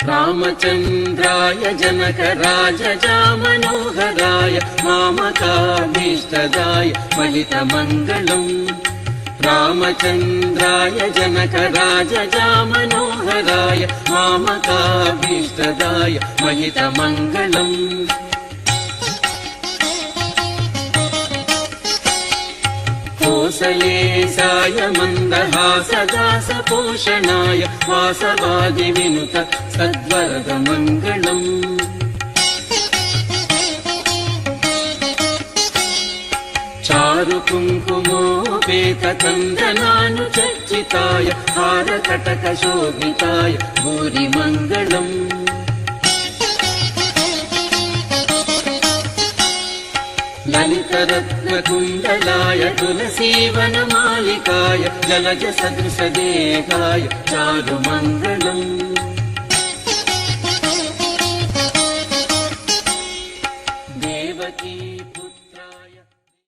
रामचन्द्राय जनकराजजामनोहराय मामकाभीष्टदाय महितमङ्गलम् रामचन्द्राय जनकराजजामनोहराय मामकाभीष्टदाय महितमङ्गलम् कोसलेशाय मन्दहासदासपोषणाय वासवादिविनुत सद्वरदमङ्गलम् चारुकुङ्कुमोपेतकन्दनानुचर्चिताय हारकटकशोभिताय भूरिमङ्गलम् ललितरत्नकुण्डलाय तुलसीवनमालिकाय जलजसदृशदेहाय चारुमङ्गलम् Devaki